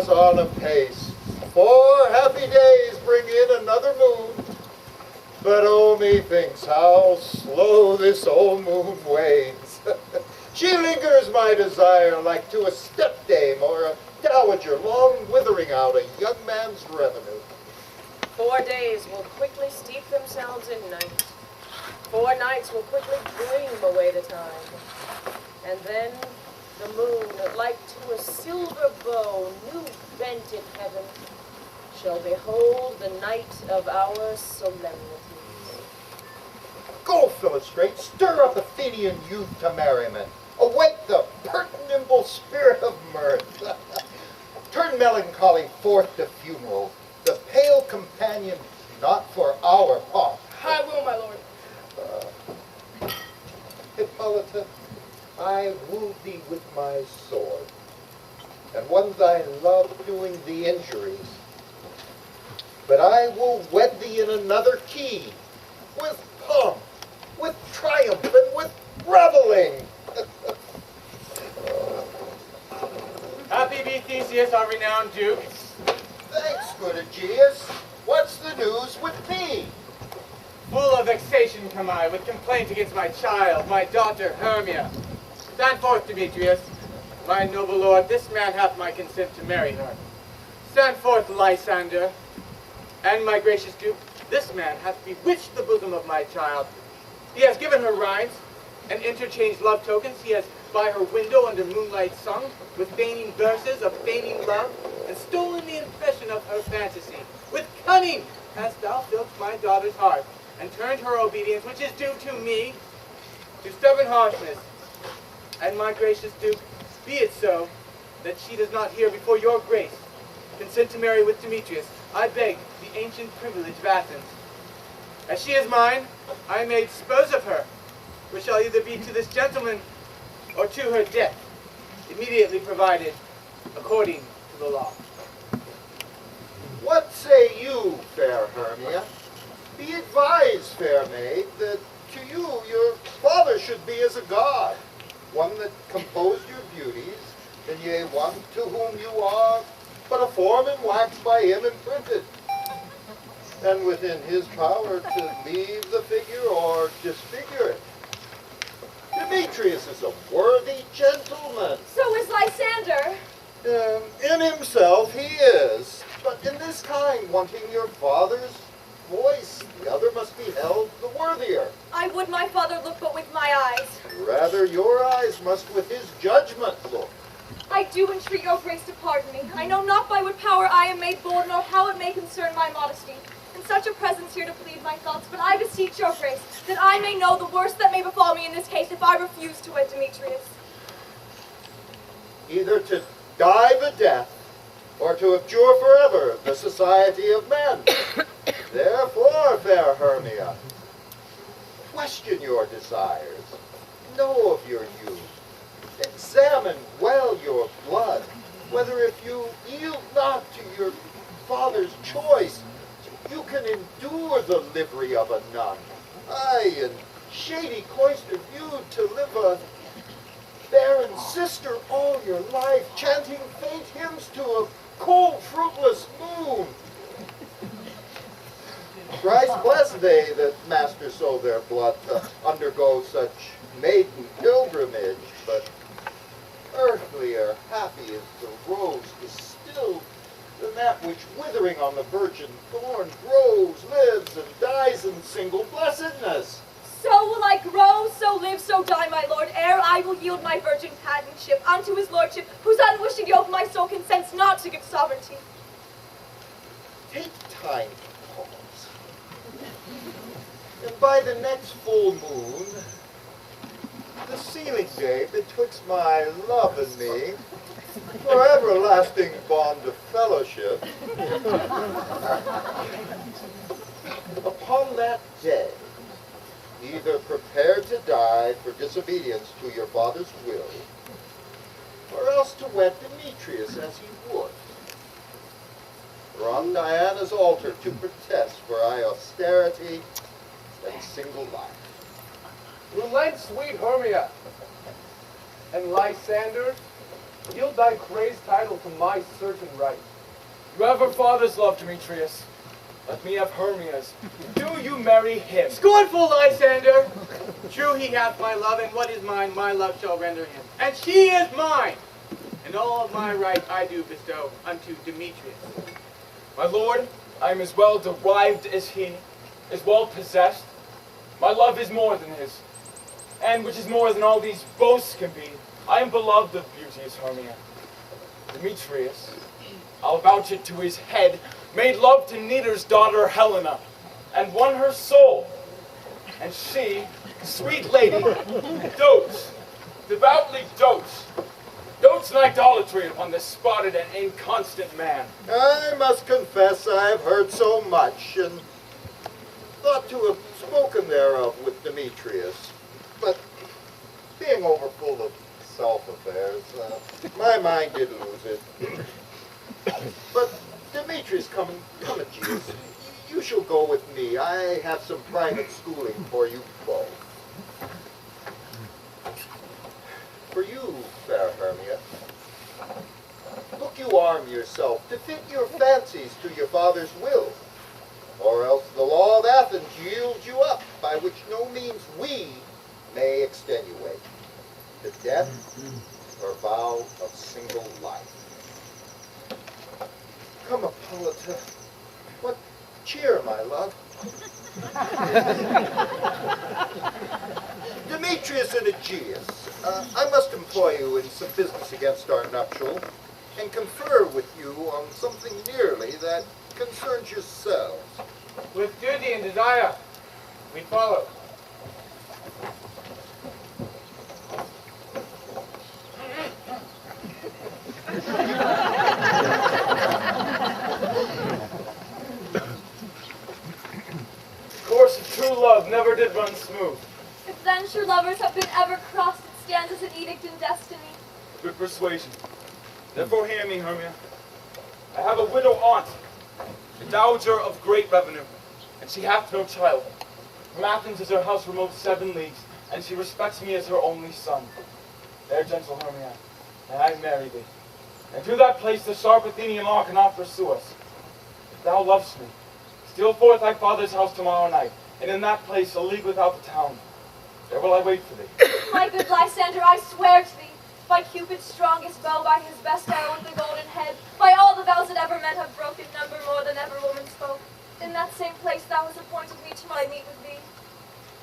us on apace. 4 happy days bring in another moon. But oh, methinks how slow this old moon wanes. She lingers my desire like to a stepdame or a dowager long withering out a young man's revenue. 4 days will quickly steep themselves in night. 4 nights will quickly dream away the time. And then the moon, like to a silver bow new bent in heaven, shall behold the night of our solemnities. Go, Philostrate, stir up Athenian youth to merriment. Awake the pert nimble spirit of mirth. Turn melancholy forth to funeral, the pale companion not for our pomp. I will, my lord. Hippolyta, I wooed thee with my sword, and won thy love doing thee injuries. But I will wed thee in another key, with pomp, with triumph, and with reveling. Happy be Theseus, our renowned Duke. Thanks, good Aegeus. What's the news with thee? Full of vexation come I, with complaint against my child, my daughter Hermia. Stand forth, Demetrius. My noble lord, this man hath my consent to marry her. Stand forth, Lysander. And my gracious Duke, this man hath bewitched the bosom of my child. He has given her rhymes and interchanged love tokens. He has by her window under moonlight sung, with feigning verses of feigning love, and stolen the impression of her fantasy. With cunning hast thou filled my daughter's heart, and turned her obedience, which is due to me, to stubborn harshness. And my gracious Duke, be it so, that she does not hear before your grace consent to marry with Demetrius. I beg the ancient privilege of Athens. As she is mine, I may dispose of her, which shall either be to this gentleman or to her death, immediately provided according to the law. What say you, fair Hermia? Be advised, fair maid, that to you your father should be as a god, one that composed your beauties, and yea, one to whom you are but a form in wax by him imprinted, and within his power to leave the figure or disfigure it. Demetrius is a worthy gentleman. So is Lysander. In himself he is, but in this kind, wanting your father's voice, the other must be held the worthier. I would my father look but with my eyes. Rather, your eyes must with his judgment look. I do entreat your grace to pardon me. I know not by what power I am made bold, nor how it may concern my modesty. In such a presence here to plead my thoughts, but I beseech your grace, that I may know the worst that may befall me in this case if I refuse to wed Demetrius. Either to die the death, or to abjure forever the society of men. Therefore, fair Hermia, question your desires, know of your youth, examine well your blood, whether if you yield not to your father's choice, you can endure the livery of a nun. Aye, and shady cloister viewed to live a barren sister all your life, chanting faint hymns to a cold, fruitless moon. Thrice blessed they that master so their blood to undergo such maiden pilgrimage, but earthlier happy is the rose distilled than that which withering on the virgin thorn grows, lives, and dies in single blessedness. So will I grow, so live, so die, my lord, ere I will yield my virgin patenship unto his lordship, whose unwishing yoke my soul consents not to give sovereignty. Take time to pause, and by the next full moon, the sealing day betwixt my love and me, for everlasting bond of fellowship, upon that day, either prepare to die for disobedience to your father's will, or else to wed Demetrius as he would. For on Diana's altar to protest for I austerity and single life. Relent, sweet Hermia, and Lysander, Yield thy crazed title to my certain right. You have her father's love, Demetrius. Let me have Hermia's. Do you marry him? Scornful Lysander! True he hath my love, and what is mine, my love shall render him. And she is mine! And all of my right I do bestow unto Demetrius. My lord, I am as well derived as he, as well possessed. My love is more than his, and which is more than all these boasts can be, I am beloved of beauteous Hermia. Demetrius, I'll vouch it to his head, made love to Neater's daughter Helena, and won her soul. And she, sweet lady, dotes, devoutly dotes in idolatry upon this spotted and inconstant man. I must confess I have heard so much, and thought to have spoken thereof with Demetrius. But being overfull of self-affairs, my mind did lose it. But Demetrius, come and Jesus. You shall go with me. I have some private schooling for you both. For you, fair Hermia, look you arm yourself to fit your fancies to your father's will, or else the law of Athens yields you up, by which no means we may extenuate the death or vow of single life. Come, Hippolyta, what cheer, my love? Demetrius and Aegeus, I must employ you in some business against our nuptial, and confer with you on something nearly that concerns yourselves. With duty and desire, we follow. The course of true love never did run smooth. If then true lovers have been ever crossed, it stands as an edict in destiny. Good persuasion. Therefore hear me, Hermia. I have a widow aunt, a dowager of great revenue, and she hath no child. From Athens is her house remote 7 leagues, and she respects me as her only son. There, gentle Hermia, may I marry thee. And to that place the sharp Athenian law cannot pursue us. If thou lovest me, steal forth thy father's house tomorrow night, and in that place, a league without the town. There will I wait for thee. My good Lysander, I swear to thee, by Cupid's strongest bow, by his best arrow with the golden head, by all the vows that ever men have broken, number more than ever woman spoke. In that same place thou hast appointed me to my meet with thee.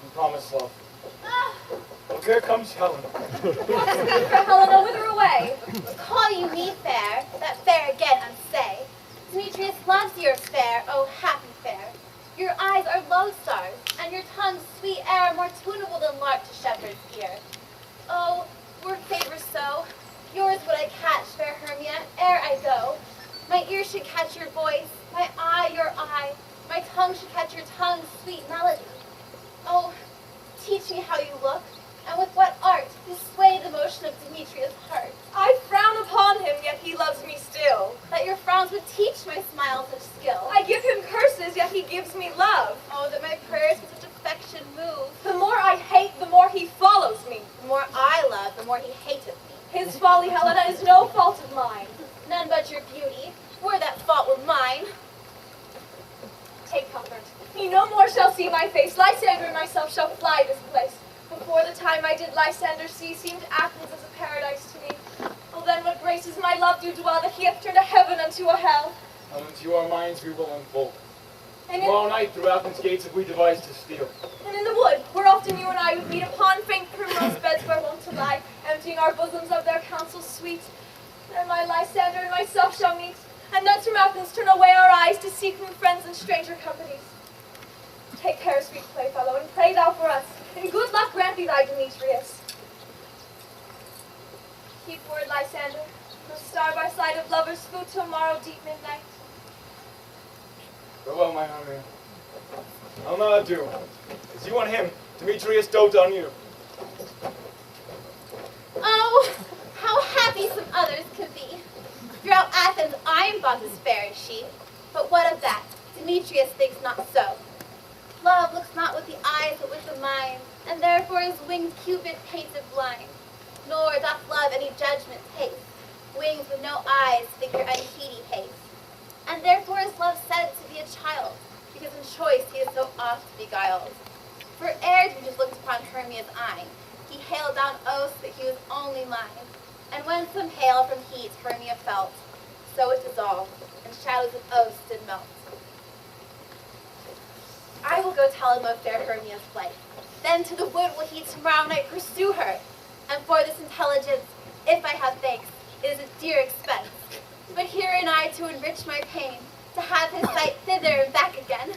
You promise, love. Look, here comes Helen. What speak for Helena, whither away? Call you me fair, that fair again unsay. Demetrius loves your fair, oh happy fair. Your eyes are lodestars, and your tongue's sweet air more tunable than lark to shepherd's ear. Oh, were favors so, yours would I catch, fair Hermia, ere I go. My ear should catch your voice, my eye your eye, my tongue should catch your tongue's sweet melody. Oh, teach me how you look, and with what art to sway the motion of Demetrius' heart. I frown upon him, yet he loves me still. That your frowns would teach my smile such skill. I give him curses, yet he gives me love. Oh, that my prayers with such affection move. The more I hate, the more he follows me. The more I love, the more he hateth me. His folly, Helena, is no fault of mine. None but your beauty, were that fault were mine. Take comfort. He no more shall see my face. Lysander and myself shall fly this place. Before the time I did Lysander see, seemed Athens as a paradise to me. Oh, then what graces my love do dwell, that he hath turned a heaven unto a hell. And into our minds we will unfold. And Tomorrow night through Athens' gates have we devised to steal. in the wood, where often you and I would meet upon faint primrose beds where wont to lie, emptying our bosoms of their counsels sweet. There my Lysander and myself shall meet, and thence from Athens turn away our eyes to seek new friends and stranger companies. Take care, sweet playfellow, and pray thou for us, and good luck grant thee thy Demetrius. Keep word, Lysander, no star by side of lovers' food till morrow deep midnight. Farewell, my Hermia. I'll not do. As you on him, Demetrius dote on you. Oh, how happy some others could be. Throughout Athens I am thought as fair as she. But what of that? Demetrius thinks not so. Love looks not with the eyes, but with the mind, and therefore his winged Cupid paints it blind. Nor doth love any judgment taste, Wings with no eyes figure unheedy pace. And therefore is love said to be a child, because in choice he is so oft beguiled. For ere he just looked upon Hermia's eyne, he hailed down oaths that he was only mine. And when some hail from heat Hermia felt, so it dissolved, and shadows of oaths did melt. I will go tell him of fair Hermia's flight. Then to the wood will he tomorrow night pursue her. And for this intelligence, if I have thanks, it is a dear expense. But herein I to enrich my pain, to have his sight thither and back again.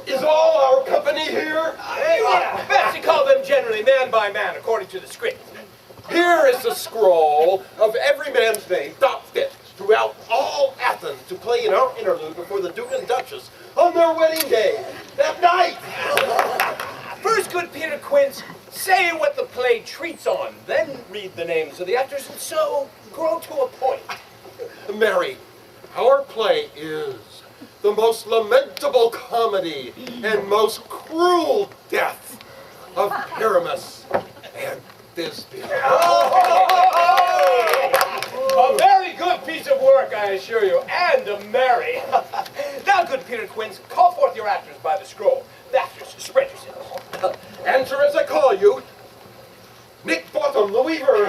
Is all our company here? Fancy call them generally man by man, according to the script. Here is the scroll of every man's name thought fit throughout all Athens to play in our interlude before the Duke and Duchess on their wedding day, that night. First, good Peter Quince, say what the play treats on, then read the names of the actors, and so grow to a point. Mary, our play is the most lamentable comedy and most cruel death of Pyramus and Thisbe. A very good piece of work, I assure you, and a merry. Now, good Peter Quince, call forth your actors by the scroll. The actors, spread yourselves. Answer as I call you. Nick Bottom, the Weaver.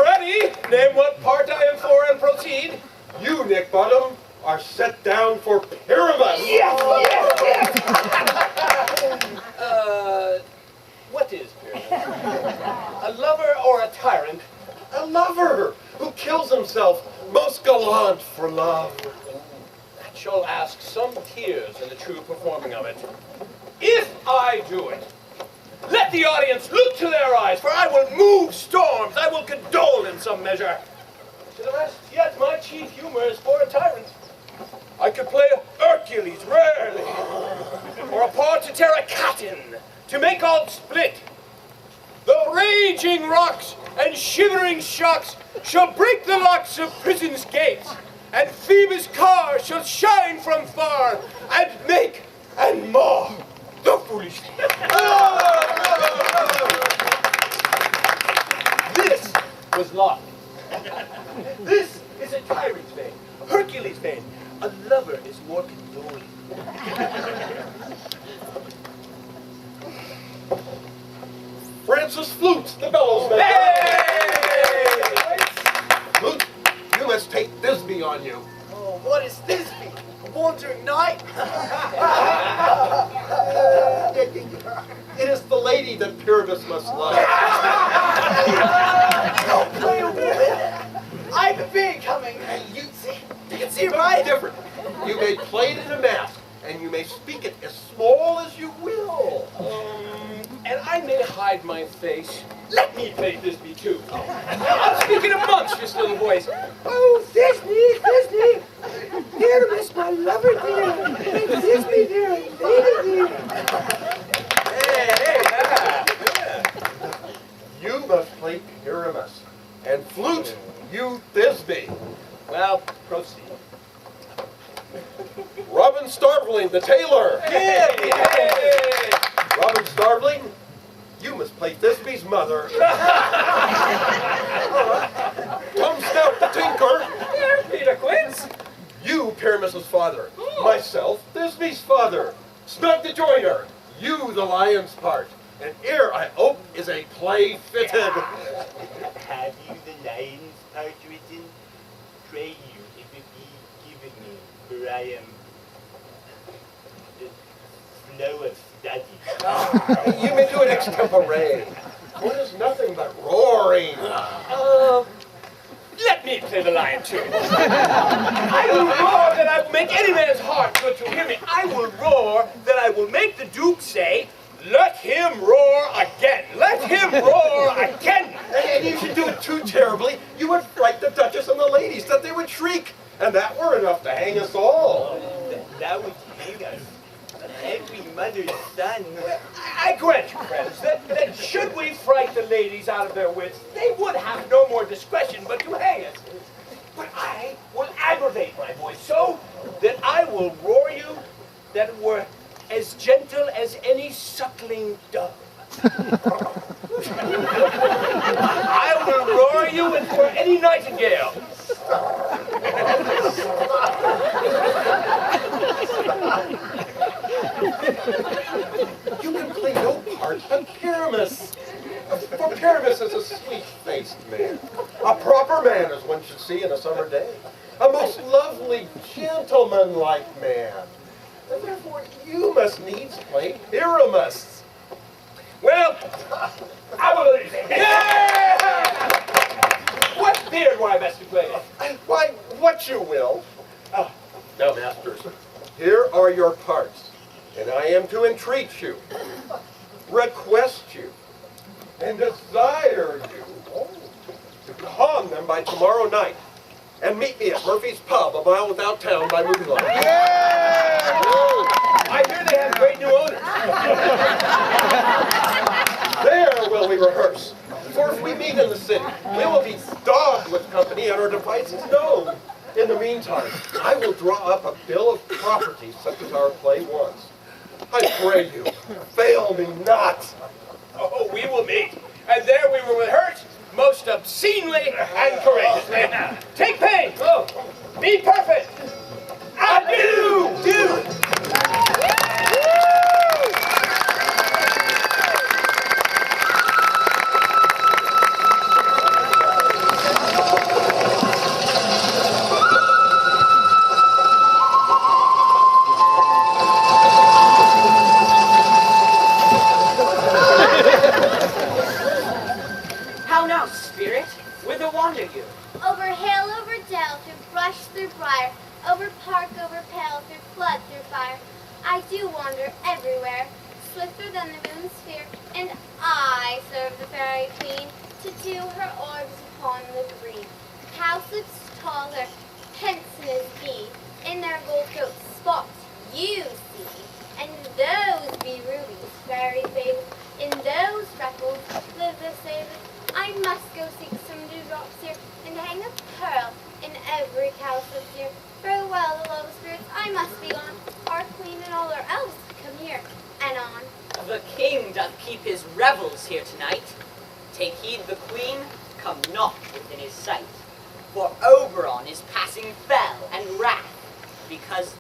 Ready? Name what part I am for and proceed. You, Nick Bottom, are set down for Pyramus. Yes. What is Pyramus? A lover or a tyrant? A lover who kills himself, most gallant for love. That shall ask some tears in the true performing of it. If I do it, let the audience look to their eyes, for I will move storms, I will condole in some measure. To the rest, yet my chief humor is for a tyrant. I could play Hercules rarely, or a part to tear a cat in, to make all split. The raging rocks and shivering shocks shall break the locks of prison's gates, and Phoebus' car shall shine from far, and make and mar the foolish. This was love. This is a tyrant's vein, Hercules' vein. A lover is more condoling. Francis Flutes, the bellows maker. Hey! Flute, you must take Thisbe on you. Oh, what is this? Born to ignite? It is the lady that Pyramus must love. Don't play a woman. I've a bee coming. You can see right. Different. You may play it in a mask, and you may speak it as small as you will. And I may hide my face. Let me play Thisbe too. I'm speaking a monstrous little voice. Oh, Thisbe, Pyramus, my lover dear. Thisbe dear, lady dear. You must play Pyramus, and Flute, you Thisbe. Well, proceed. Robin Starveling, the tailor. Robin Starveling, you must play Thisbe's mother. Tom Snout, the tinker. Here, Peter Quince. You, Pyramus's father. Myself, Thisbe's father. Snug the joiner. You, the lion's part. And here, I hope, is a play fitted. Have you the lion's part written? Pray you, if it be given me, for I am slow of study. You may do it extempore. What is nothing but roaring? Let me play the lion too. I will roar that I will make any man's heart good to hear me. I will roar that I will make the Duke say, let him roar again. Let him roar again. And you should do it too terribly. You would fright the Duchess and the ladies that they would shriek. And that were enough to hang us all. That would hang us. Every mother's son. I grant you, friends, that should we fright the ladies out of their wits, they would have no more discretion but to hang us. But I will aggravate my voice so that I will roar you that it were as gentle as any suckling dove. I will roar you as for any nightingale. You can play no part but Pyramus. For Pyramus is a sweet-faced man. A proper man as one should see in a summer day. A most lovely, gentleman-like man. And therefore you must needs play Pyramus. Well, I will yeah! What beard were I best to play? Why, what you will. Now, masters, here are your parts, and I am to entreat you, request you, and desire you to con them by tomorrow night, and meet me at Murphy's Pub, a mile without town by moonlight. Yeah! I hear they have great new owners. There will we rehearse. For if we meet in the city, we will be dogged with company and our devices known. In the meantime, I will draw up a bill of property such as our play wants. I pray you, fail me not. Oh, we will meet, and there we will rehearse most obscenely and courageously. Take pain. Oh, be perfect. Adieu. How now, spirit? Whither wander you? Over hill, over dale, through brush, through briar, over park, over pale, through flood, through fire. I do wander everywhere, swifter than the moon's sphere, and I serve the fairy queen to do her orbs upon the green. Cowslips taller, pensioners be, in their gold coat spots you see, and those be rubies, fairy fables, in those freckles live the sailors. I must go seek some dewdrops here, and hang a pearl in every cowslip here. Farewell, the love spirits, I must be gone. Our queen and all our elves come here and on. The king doth keep his revels here tonight. Take heed the queen come not within his sight. For Oberon is passing fell and wrath, because